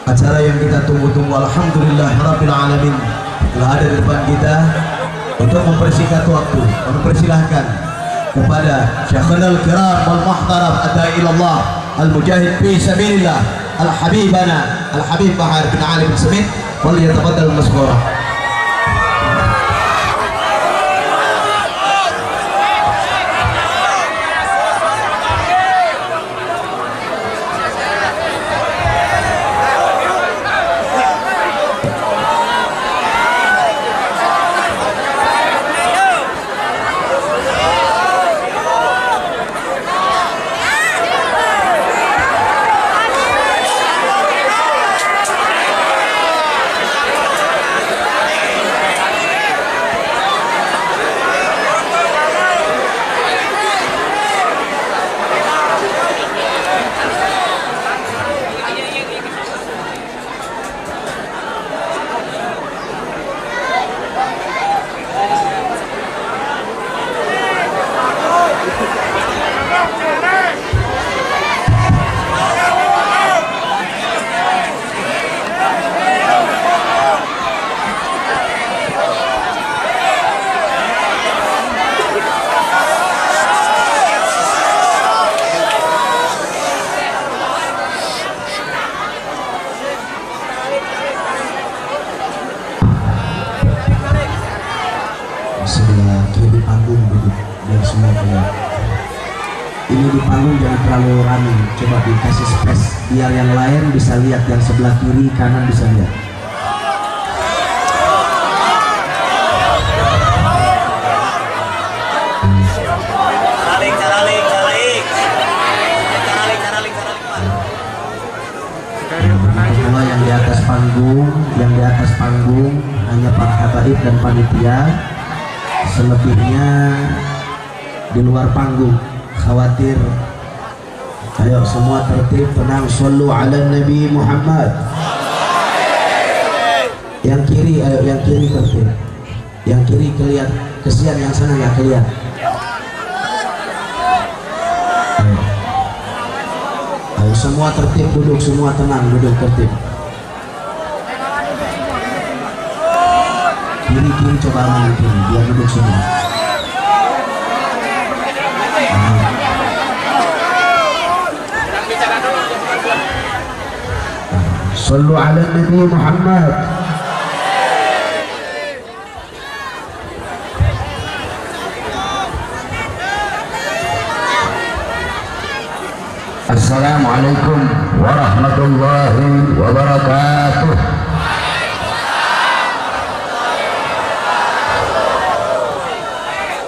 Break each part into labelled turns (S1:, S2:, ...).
S1: Acara yang kita tunggu-tunggu, alhamdulillah rabbil alamin, telah ada di depan kita. Untuk mempersingkat waktu, mempersilahkan kepada Syekhul Kiram wal Muhtaram Adai ilallah al-Mujahid fi sabilillah al-Habibana al-Habib Bahar bin Ali bin Smith, wal yatafaddal maskura. Di panggung duduk biar semua kelihatan. Ini di panggung jangan terlalu rame, coba dikasih space biar yang lain bisa lihat, yang sebelah kiri kanan bisa lihat. Semua yang di atas panggung hanya para habaib dan panitia. Selebihnya di luar panggung, khawatir. Ayo semua tertib, tenang, sallu ala Nabi Muhammad. Yang kiri, ayo yang kiri tertib. Yang kiri kelihatan, kesian yang sana nggak kelihatan. Ayo semua tertib, duduk semua tenang, duduk tertib. Kiri coba ambil kiri, biar duduk semua. Sallu ala Nabi Muhammad. Assalamualaikum warahmatullahi wabarakatuh.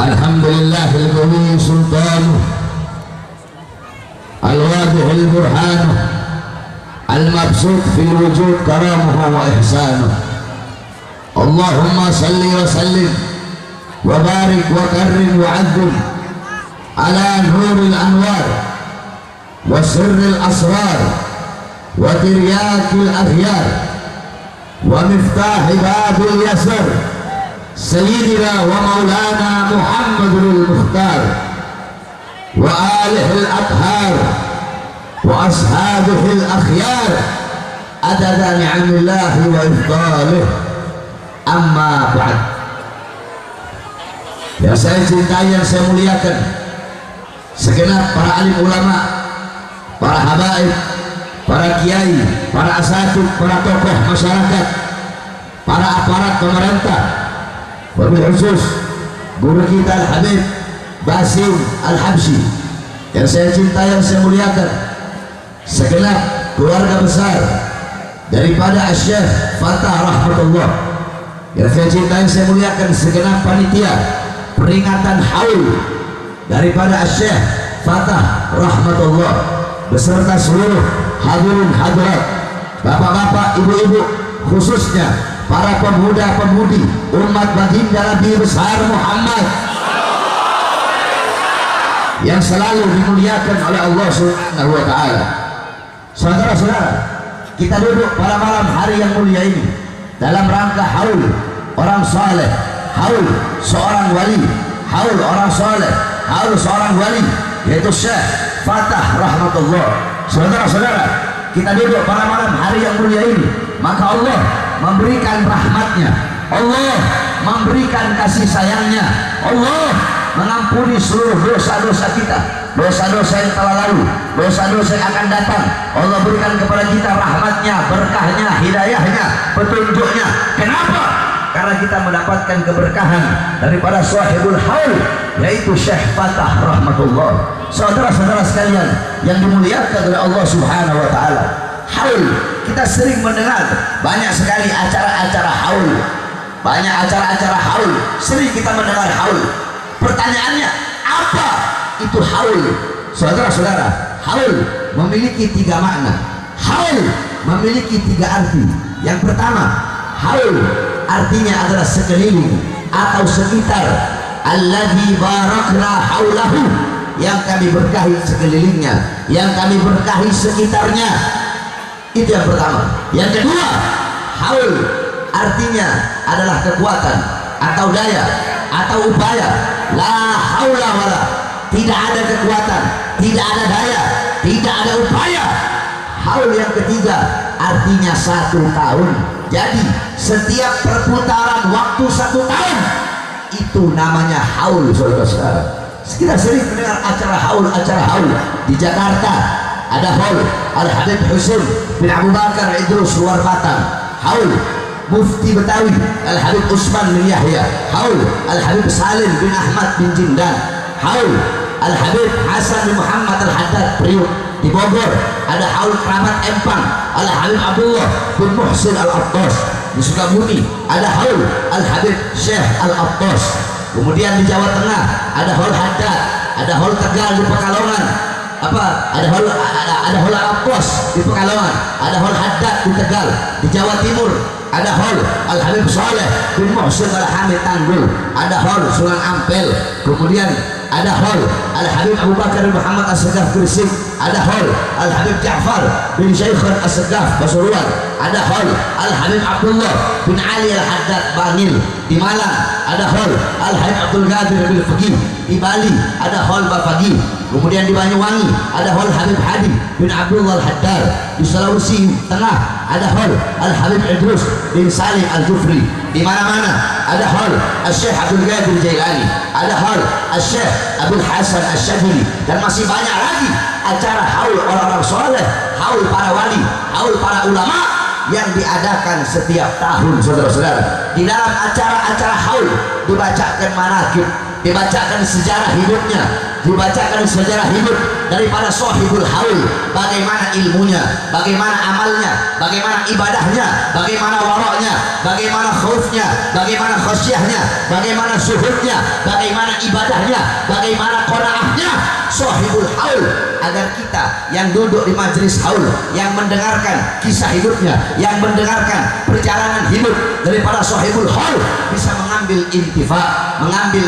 S1: Alhamdulillahil qawi sultanuh, al-wadihil burhanuh, al-mabsut fil wujud karamuhu wa ihsanuh. Allahumma salli wa sallim wa barik wa karrim wa azzim ala nuril anwar wa sirril asrar wa tiryakil akhyar wa miftahi babil yasar sayyidina wa maulana Muhammadul Mukhtar wa alihil athhar wa ashabihil akhyar adada ni'amillahi wa ifdalih. Amma ba'd. Yang saya cintai, yang saya muliakan, segenap para alim ulama, para habaib, para kiai, para asatid, para tokoh masyarakat, para aparat pemerintah, wabil khusus guru kita Al-Habib Basim Al-Habsyi, yang saya cintai, yang saya muliakan, segenap keluarga besar daripada Syekh Fatah rahmatullah, yang saya cintai, yang saya muliakan, segenap panitia peringatan haul daripada Syekh Fatah rahmatullah, beserta seluruh hadirin hadirat, bapak-bapak, ibu-ibu, khususnya para pemuda-pemudi umat baginda Nabi besar Muhammad yang selalu dimuliakan oleh Allah Subhanahu wa taala. Saudara-saudara, kita duduk pada malam hari yang mulia ini dalam rangka haul orang saleh, haul seorang wali, haul orang saleh, haul seorang wali, yaitu Syekh Fatah rahmatullah. Saudara-saudara, kita duduk pada malam hari yang mulia ini, maka Allah memberikan rahmatnya, Allah memberikan kasih sayangnya, Allah mengampuni seluruh dosa-dosa kita, dosa-dosa yang telah lalu, dosa-dosa yang akan datang. Allah berikan kepada kita rahmatnya, berkahnya, hidayahnya, petunjuknya. Kenapa? Karena kita mendapatkan keberkahan daripada sahibul haul, yaitu Syekh Fatah rahmatullah. Saudara-saudara sekalian yang dimuliakan oleh Allah Subhanahu wa taala, haul, kita sering mendengar banyak sekali acara-acara haul, banyak acara-acara haul, sering kita mendengar haul. Pertanyaannya, apa itu haul? Saudara-saudara, haul memiliki tiga makna. Haul memiliki tiga arti. Yang pertama, haul artinya adalah sekeliling atau sekitar. Alladzi barakna haulahu, yang kami berkahi sekelilingnya, yang kami berkahi sekitarnya. Itu yang pertama. Yang kedua, haul artinya adalah kekuatan atau daya atau upaya. La haula wala, tidak ada kekuatan, tidak ada daya, tidak ada upaya. Haul yang ketiga artinya 1 tahun. Jadi setiap perputaran waktu 1 tahun itu namanya haul. Saudara-saudara, kita sering mendengar acara haul di Jakarta. Ada haul Al-Habib Husain bin Abu Bakar Idrus luar Batam, haul Mufti Betawi Al-Habib Usman bin Yahya, haul Al-Habib Salim bin Ahmad bin Jindan, haul Al-Habib Hasan bin Muhammad Al-Haddad Priuk. Di Bogor ada haul keramat Empang Al-Habib Abdullah bin Muhsin Al-Attas. Di Sukabumi ada haul Al-Habib Syekh Al-Attas. Kemudian di Jawa Tengah ada haul Haddad, ada haul Tegal di Pekalongan,
S2: ada hall Arapos di Pekalongan, ada hall Haddad di Tegal, di Jawa Timur ada hall Al Habib Saleh bin Muhsin Al Hamid Tanggul, ada hall Sunan Ampel, kemudian ada hall Al Habib Abu Bakar bin Muhammad As-Segaf Gresik, ada hall Al Habib Ja'far bin Syaikhan As-Segaf Pasuruan, ada hall Al Habib Abdullah bin Ali Al Haddad Bangil di Malang, ada hall Al Habib Abdul Qadir bin Faqih di Bali, ada hall Bafagi, kemudian di Banyuwangi ada hall Habib Hadi bin Abdullah Al Haddar, di Sulawesi Tengah ada hall Al Habib Idrus bin Salim Al Jufri, di mana-mana ada hall Al-Syekh Abdul Qadir Jailani, ada hall Al-Syekh Abdul Hasan Al-Syadili, dan masih banyak lagi acara haul orang-orang soleh, haul para wali, haul para ulama yang diadakan setiap tahun. Saudara-saudara, di dalam acara-acara haul dibacakan manaqib, dibacakan sejarah hidupnya, dibacakan sejarah hidup daripada sahibul haul, bagaimana ilmunya, bagaimana amalnya, bagaimana ibadahnya, bagaimana waraknya, bagaimana khaufnya, bagaimana khasyahnya, bagaimana syuhudnya, bagaimana ibadahnya, bagaimana qanaahnya sahibul haul, agar kita yang duduk di majelis haul, yang mendengarkan kisah hidupnya, yang mendengarkan perjalanan hidup daripada sahibul haul, bisa mengambil intifa, mengambil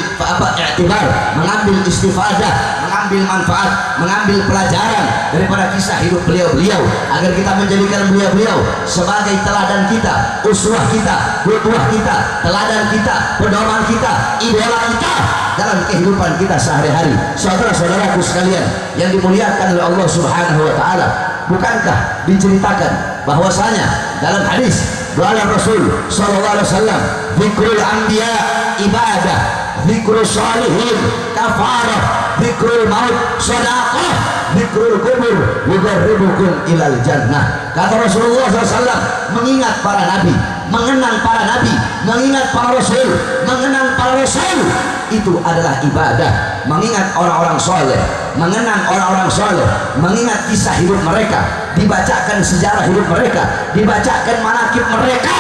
S2: i'tibar, mengambil istifadah, mengambil manfaat, mengambil pelajaran daripada kisah hidup beliau-beliau, agar kita menjadikan beliau-beliau sebagai teladan kita, uswah kita, qudwah kita, teladan kita, pedoman kita, idola kita dalam kehidupan kita sehari-hari. Saudara-saudaraku sekalian yang dimuliakan oleh Allah Subhanahu wa taala, bukankah diceritakan bahwasanya dalam hadis doa Rasul sallallahu alaihi wasallam, zikrul anbiya ibadah, zikrul salihin kafarah, zikrul maut sedekah, zikrul kubur yuqarribukum ilal jannah. Kata Rasulullah SAW, mengingat para nabi, mengenang para nabi, mengingat para rasul, mengenang para rasul, itu adalah ibadah. Mengingat orang-orang soleh, mengenang orang-orang soleh, mengingat kisah hidup mereka, dibacakan sejarah hidup mereka, dibacakan manaqib mereka,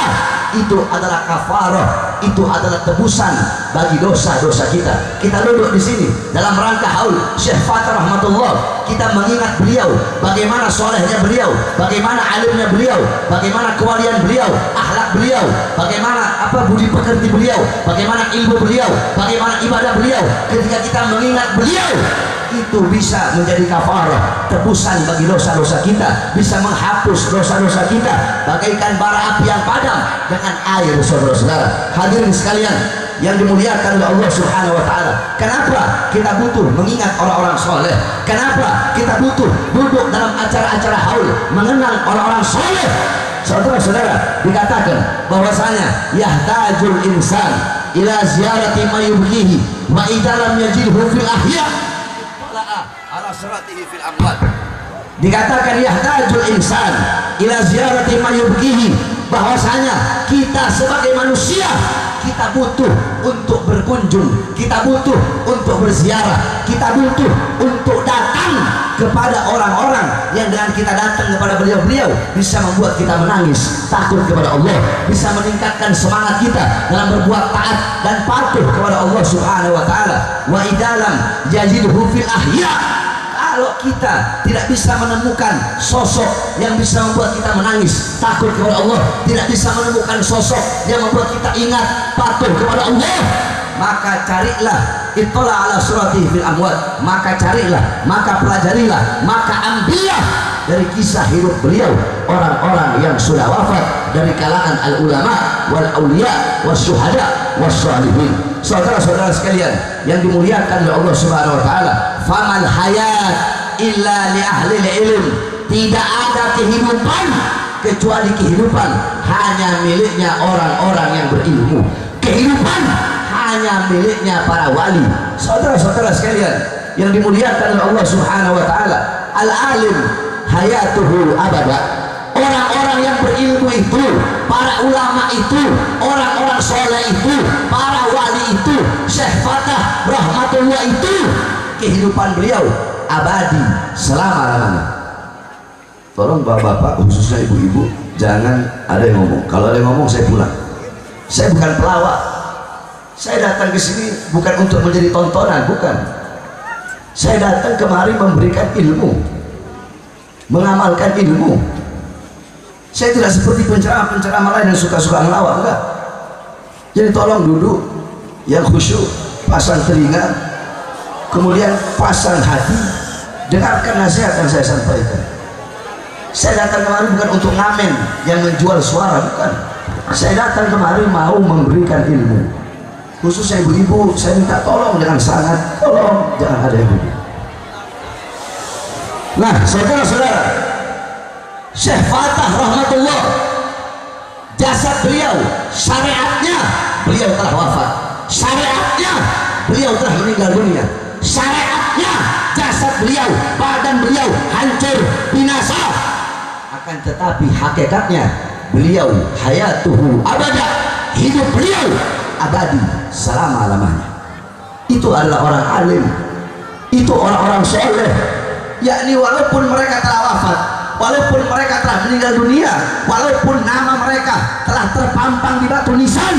S2: itu adalah kafarah, itu adalah tebusan bagi dosa-dosa kita. Kita duduk di sini dalam rangka haul Syekh Fatah rahmatullah, kita mengingat beliau, bagaimana solehnya beliau, bagaimana alimnya beliau, bagaimana kewalian beliau, akhlak beliau, bagaimana budi pekerti beliau, bagaimana ilmu beliau, bagaimana ibadah beliau. Ketika kita mengingat beliau, itu bisa menjadi kafarah, tebusan bagi dosa-dosa kita, bisa menghapus dosa-dosa kita bagaikan bara api yang padam dengan air. Saudara-saudara hadirin sekalian yang dimuliakan oleh Allah Subhanahu wa taala, kenapa kita butuh mengingat orang-orang soleh? Kenapa kita butuh duduk dalam acara-acara haul mengenang orang-orang soleh? Saudara-saudara, dikatakan bahwasanya yahtajul insan ila ziyarati mayubkihi wa idza lam yajidhu fil ahya ala siratihi fil amwat. Dikatakan yahtajul insan ila ziyarati mayubkihi, bahwasanya kita sebagai manusia, kita butuh untuk berkunjung, kita butuh untuk berziarah, kita butuh untuk datang kepada orang-orang yang dengan kita datang kepada beliau-beliau bisa membuat kita menangis, takut kepada Allah, bisa meningkatkan semangat kita dalam berbuat taat dan patuh kepada Allah Subhanahu wa taala. Wa idalam yajidhu fil ahya, kalau kita tidak bisa menemukan sosok yang bisa membuat kita menangis, takut kepada Allah, tidak bisa menemukan sosok yang membuat kita ingat, patuh kepada Allah, maka carilah ittala ala suratihi fil amwat, maka carilah, maka pelajarilah, maka ambillah dari kisah hidup beliau orang-orang yang sudah wafat dari kalangan al-ulama wal auliya was syuhada was shalihin. Saudara-saudara sekalian yang dimuliakan oleh Allah Subhanahu wa taala, famal hayat illa li ahli ilm, tidak ada kehidupan kecuali kehidupan hanya miliknya orang-orang yang berilmu, kehidupan hanya miliknya para wali. Saudara-saudara sekalian yang dimuliakan oleh Allah Subhanahu wa taala, al-alim hayatuhu abada, orang-orang yang berilmu itu, para ulama itu, orang-orang soleh itu, para wali itu, Syekh Fatah rahmatullah itu, kehidupan beliau abadi selama-lamanya. Tolong bapak-bapak, khususnya ibu-ibu, jangan ada yang ngomong. Kalau ada yang ngomong saya pulang. Saya bukan pelawak, saya datang ke sini bukan untuk menjadi tontonan, bukan. Saya datang kemari memberikan ilmu, mengamalkan ilmu. Saya tidak seperti penceramah-penceramah lain yang suka-suka ngelawak, enggak. Jadi tolong duduk yang khusyuk, pasang telinga, kemudian pasang hati, dengarkan nasihat yang saya sampaikan. Saya datang kemari bukan untuk ngamen yang menjual suara, bukan. Saya datang kemari mau memberikan ilmu. Khususnya ibu-ibu, saya minta tolong dengan sangat, tolong jangan ada yang duduk. Nah, saudara-saudara, Syekh Fatah rahmatullah, jasad beliau, syariatnya beliau telah wafat, syariatnya beliau telah meninggal dunia, syariatnya jasad beliau, badan beliau hancur binasa, akan tetapi hakikatnya beliau hayatuhu abada, hidup beliau abadi selama-lamanya. Itu adalah orang alim, itu orang-orang soleh, yakni walaupun mereka telah wafat, walaupun mereka telah meninggal dunia, walaupun nama mereka telah terpampang di batu nisan,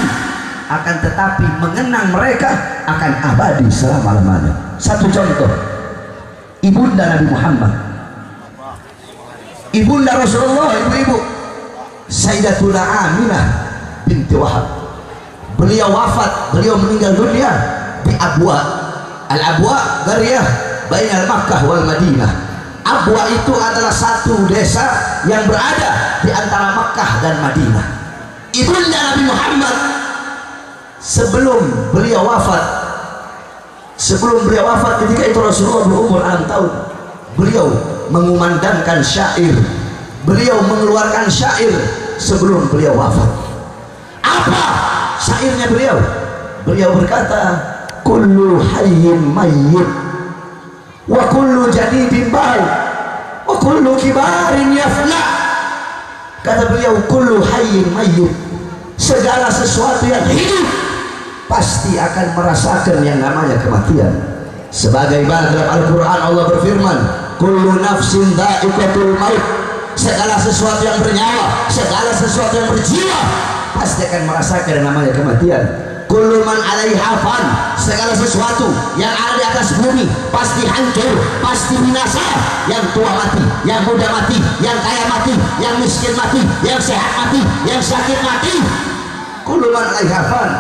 S2: akan tetapi mengenang mereka akan abadi selama-lamanya. Satu contoh, ibunda Nabi Muhammad, ibunda Rasulullah, ibu-ibu, Sayyidatuna Aminah binti Wahab, beliau wafat, beliau meninggal dunia di Abwa. Al-Abwa Qaryah bainal Makkah wal Madinah. Abwa itu adalah satu desa yang berada di antara Makkah dan Madinah. Ibunda Nabi Muhammad sebelum beliau wafat ketika itu Rasulullah berumur 6 tahun, beliau mengumandangkan syair, beliau mengeluarkan syair sebelum beliau wafat. Apa syairnya beliau? Beliau berkata, kullu hayyin mayyit wa kullu jadidin bal wa kullu kibarin yafna. Kata beliau, kullu hayyin mayyit, segala sesuatu yang hidup pasti akan merasakan yang namanya kematian. Sebagaimana dalam Al-Quran Allah berfirman, kullu nafsin dha'iqatul maut, segala sesuatu yang bernyawa, segala sesuatu yang berjiwa pasti akan merasakan yang namanya kematian. Kullu man 'alaiha fan, segala sesuatu yang ada di atas bumi pasti hancur, pasti binasa. Yang tua mati, yang muda mati, yang kaya mati, yang miskin mati, yang sehat mati, yang sakit mati. Kullu man 'alaiha fan,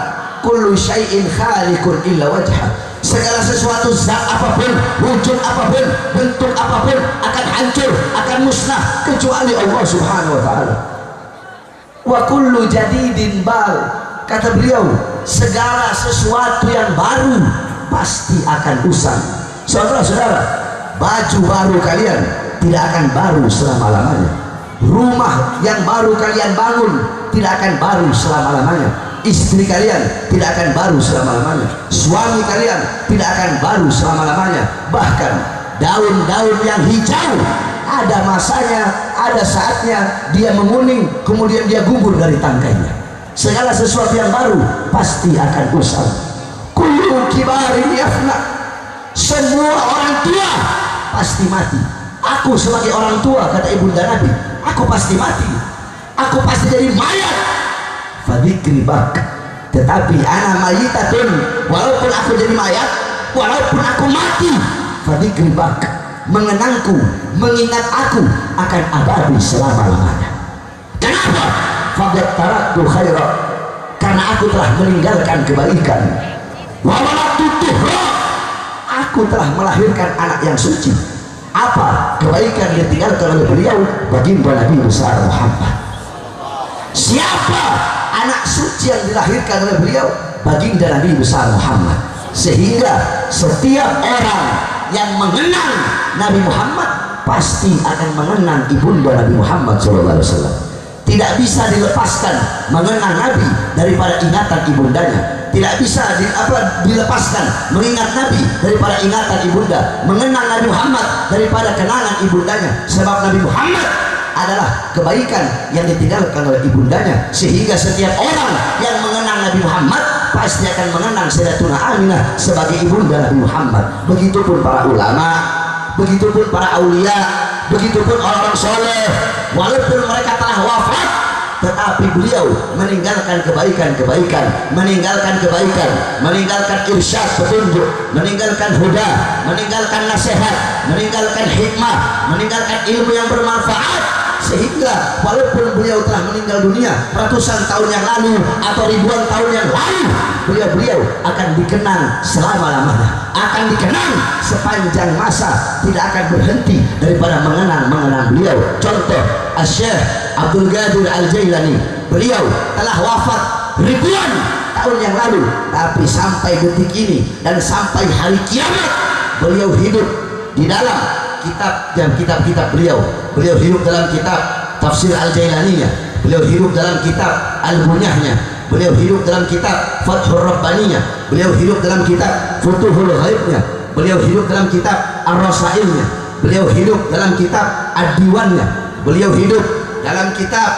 S2: kullu syai'in khaliqun illa wajha, segala sesuatu, zat apapun, wujud apapun, bentuk apapun akan hancur, akan musnah kecuali Allah Subhanahu wa taala. Wa kullu jadidin bal, kata beliau, segala sesuatu yang baru pasti akan usang. Saudara-saudara, baju baru kalian tidak akan baru selama-lamanya, rumah yang baru kalian bangun tidak akan baru selama-lamanya, istri kalian tidak akan baru selama-lamanya, suami kalian tidak akan baru selama-lamanya. Bahkan daun-daun yang hijau ada masanya, ada saatnya dia menguning, kemudian dia gugur dari tangkainya. Segala sesuatu yang baru pasti akan usang. Kullu kibarin yafna, semua orang tua pasti mati. Aku sebagai orang tua, kata ibunda Nabi, aku pasti mati, aku pasti jadi mayat. Fadzikri bak, tetapi ana mayitatun, walaupun aku jadi mayat, walaupun aku mati, fadzikri bak, mengenangku, mengingat aku akan abadi selama-lamanya. Kenapa? Faqad taraktu khaira, karena aku telah meninggalkan kebaikan. Wa waladtu tuhra, aku telah melahirkan anak yang suci. Apa kebaikan yang ditinggalkan oleh beliau? Baginda Nabi besar Muhammad. Siapa anak suci yang dilahirkan oleh beliau? Baginda Nabi besar Muhammad. Sehingga setiap orang yang mengenang Nabi Muhammad pasti akan mengenang ibunda Nabi Muhammad SAW. Tidak bisa dilepaskan mengenang Nabi daripada ingatan ibundanya. Tidak bisa dilepaskan mengingat Nabi daripada ingatan ibunda, mengenang Nabi Muhammad daripada kenangan ibundanya. Sebab Nabi Muhammad adalah kebaikan yang ditinggalkan oleh ibundanya. Sehingga setiap orang yang mengenang Nabi Muhammad pasti akan mengenang Sayyidatuna Aminah sebagai ibunda Nabi Muhammad. Begitupun para ulama, begitupun para aulia, begitupun orang-orang soleh, walaupun mereka telah wafat tetapi beliau meninggalkan kebaikan-kebaikan, meninggalkan irsyad petunjuk, meninggalkan huda, meninggalkan nasihat, meninggalkan hikmah, meninggalkan ilmu yang bermanfaat, sehingga walaupun beliau telah meninggal dunia ratusan tahun yang lalu atau ribuan tahun yang lalu, beliau akan dikenang selama-lamanya, akan dikenang sepanjang masa, tidak akan berhenti daripada mengenang beliau. Contoh Syekh Abdul Qadir Al-Jailani, beliau telah wafat ribuan tahun yang lalu, tapi sampai detik ini dan sampai hari kiamat beliau hidup di dalam kitab-kitab beliau. Beliau hidup dalam kitab Tafsir Al-Jailaninya, beliau hidup dalam kitab Al-Bunyahnya, beliau hidup dalam kitab Fathur Rabbaninya, beliau hidup dalam kitab Futuhul Ghaibnya, beliau hidup dalam kitab Ar-Rasailnya, beliau hidup dalam kitab Ad-Diwannya, beliau hidup dalam kitab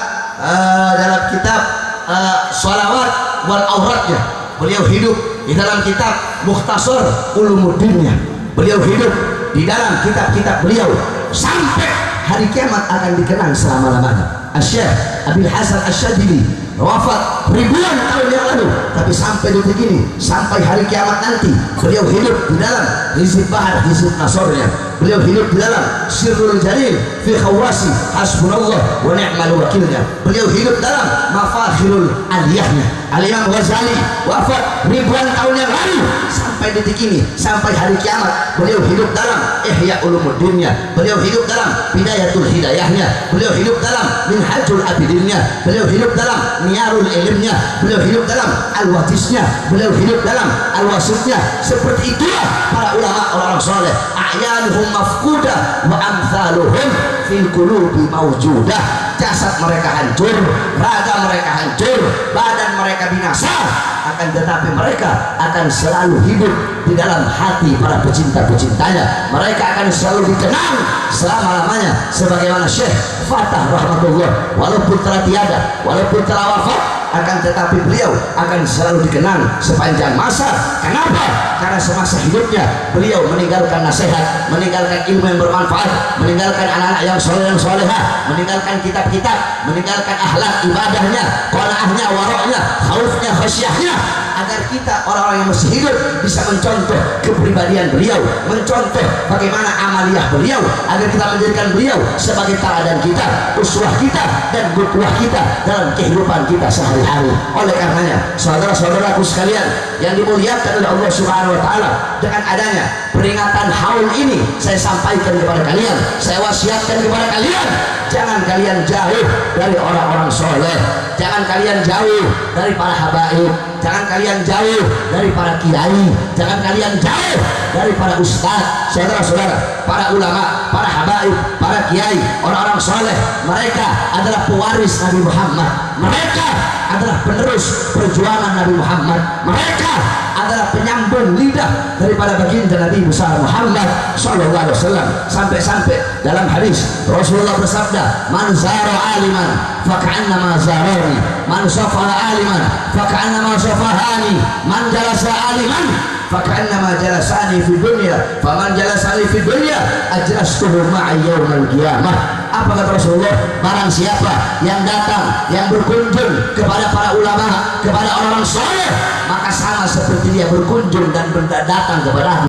S2: Shalawat wal Auratnya, beliau hidup di dalam kitab Mukhtasar Ulumuddinnya, beliau hidup di dalam kitab-kitab beliau sampai hari kiamat akan dikenang selama-lamanya. Syekh Abil Hasan Asy-Syadzili wafat ribuan tahun yang lalu, tapi sampai detik ini, sampai hari kiamat nanti, beliau hidup di dalam Hizib Bahar, Hizib Nasornya, beliau hidup di dalam Sirrul Jalil fi Khawasi Hasbunallah wa ni'mal wakilnya, beliau hidup dalam Mafakhirul Aliyahnya. Al-Imam Ghazali wafat ribuan tahun yang lalu, sampai detik ini, sampai hari kiamat, beliau hidup dalam Ihya Ulumuddinnya, beliau hidup dalam Bidayatul Hidayahnya, beliau hidup dalam Minhajul Abidinnya, beliau hidup dalam Niyarul Ilmnya, beliau hidup dalam Al-Watisnya, beliau hidup dalam Al-Wasitnya. Seperti itulah para ulama orang soleh, a'yanuhum mafkudah wa amthaluhum fil qulubi mawjudah. Jasad mereka hancur, raga mereka hancur, badan mereka binasa, akan tetapi mereka akan selalu hidup di dalam hati para pecinta-pecintanya. Mereka akan selalu dikenang selama-lamanya, sebagaimana Syekh Fatah rahmatullah, walaupun telah tiada, walaupun telah wafat, akan tetapi beliau akan selalu dikenang sepanjang masa. Kenapa? Karena semasa hidupnya beliau meninggalkan nasihat, meninggalkan ilmu yang bermanfaat, meninggalkan anak-anak yang soleh dan solehah, meninggalkan kitab-kitab, meninggalkan akhlak ibadahnya, qanaahnya, waroknya, khaufnya, khasyahnya, agar kita orang-orang yang masih hidup bisa mencontoh kepribadian beliau, mencontoh bagaimana amaliyah beliau, agar kita menjadikan beliau sebagai teladan kita, uswah kita, dan qudwah kita dalam kehidupan kita sehari-hari. Oleh karenanya, saudara-saudaraku sekalian yang dimuliakan oleh Allah Subhanahu wa taala, dengan adanya peringatan haul ini, saya sampaikan kepada kalian, saya wasiatkan kepada kalian, jangan kalian jauh dari orang-orang soleh, jangan kalian jauh dari para habaib, jangan kalian jauh dari para kiai, jangan kalian jauh dari para ustaz. Saudara-saudara, para ulama, para habaib, para kiai, orang-orang soleh, mereka adalah pewaris Nabi Muhammad, mereka adalah penerus perjuangan Nabi Muhammad, mereka adalah penyambung lidah daripada baginda Nabi besar Muhammad sallallahu alaihi wasallam. Sampai-sampai dalam hadis Rasulullah bersabda, man zara aliman faka'annama zarani, man safaha aliman faka'annama safahani, man jalasa aliman faka'annama jalasani fi dunya, faman jalasani fi dunya ajlastuhu ma'a yaumal qiyamah. Apa kata Rasulullah? Barang siapa yang datang, yang berkunjung kepada para ulama, kepada orang-orang soleh, maka sama seperti dia berkunjung dan datang kepada